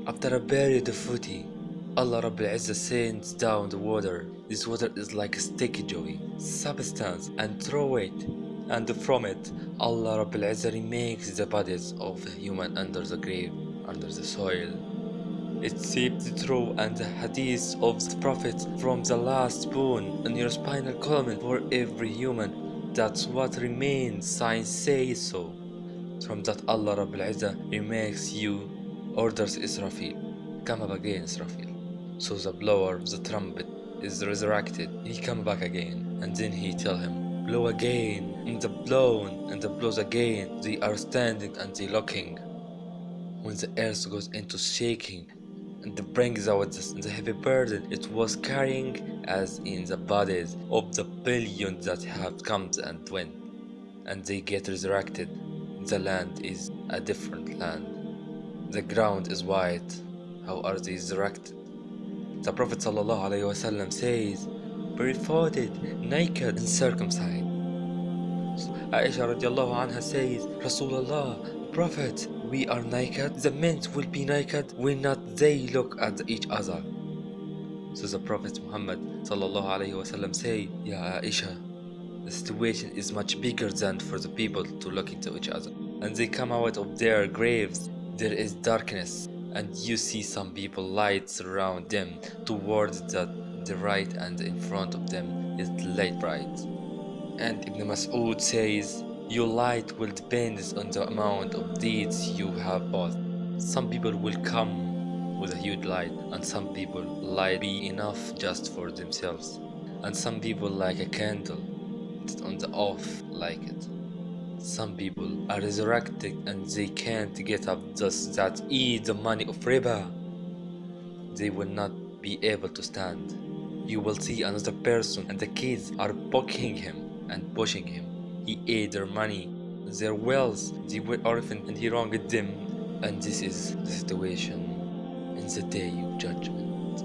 After a period of footy, Allah Rabbil Izzah sends down the water. This water is like a sticky joy substance and throw it. And from it, Allah Rabbil Izzah remakes the bodies of the human under the grave, under the soil. It seeps through and the hadith of the Prophet from the last bone in your spinal column for every human. That's what remains, science says so. From that Allah Rabbil Izzah remakes you, orders Israfil, come up again Israfil. So the blower of the trumpet is resurrected, he come back again, and then he tell him, blow again, and the blown, and the blows again, they are standing and they looking. When the earth goes into shaking, and brings out the heavy burden it was carrying, as in the bodies of the billions that have come and went, and they get resurrected. The land is a different land. The ground is white. How are they resurrected? The Prophet ﷺ says, barefooted, naked, and circumcised. Aisha radiallahu anha says, Rasulullah, Prophet, we are naked, the men will be naked when not they look at each other. So the Prophet Muhammad ﷺ say, Ya Aisha, the situation is much bigger than for the people to look into each other. And they come out of their graves, there is darkness, and you see some people lights around them towards the right, and in front of them is light bright. And Ibn Mas'ud says, your light will depend on the amount of deeds you have bought. Some people will come with a huge light, and some people light be enough just for themselves, and some people like a candle on the off like it. Some people are resurrected and they can't get up, thus that eat the money of riba. They will not be able to stand. You will see another person and the kids are poking him and pushing him. He ate their money, their wealth, they were orphaned and he wronged them. And this is the situation in the day of judgment.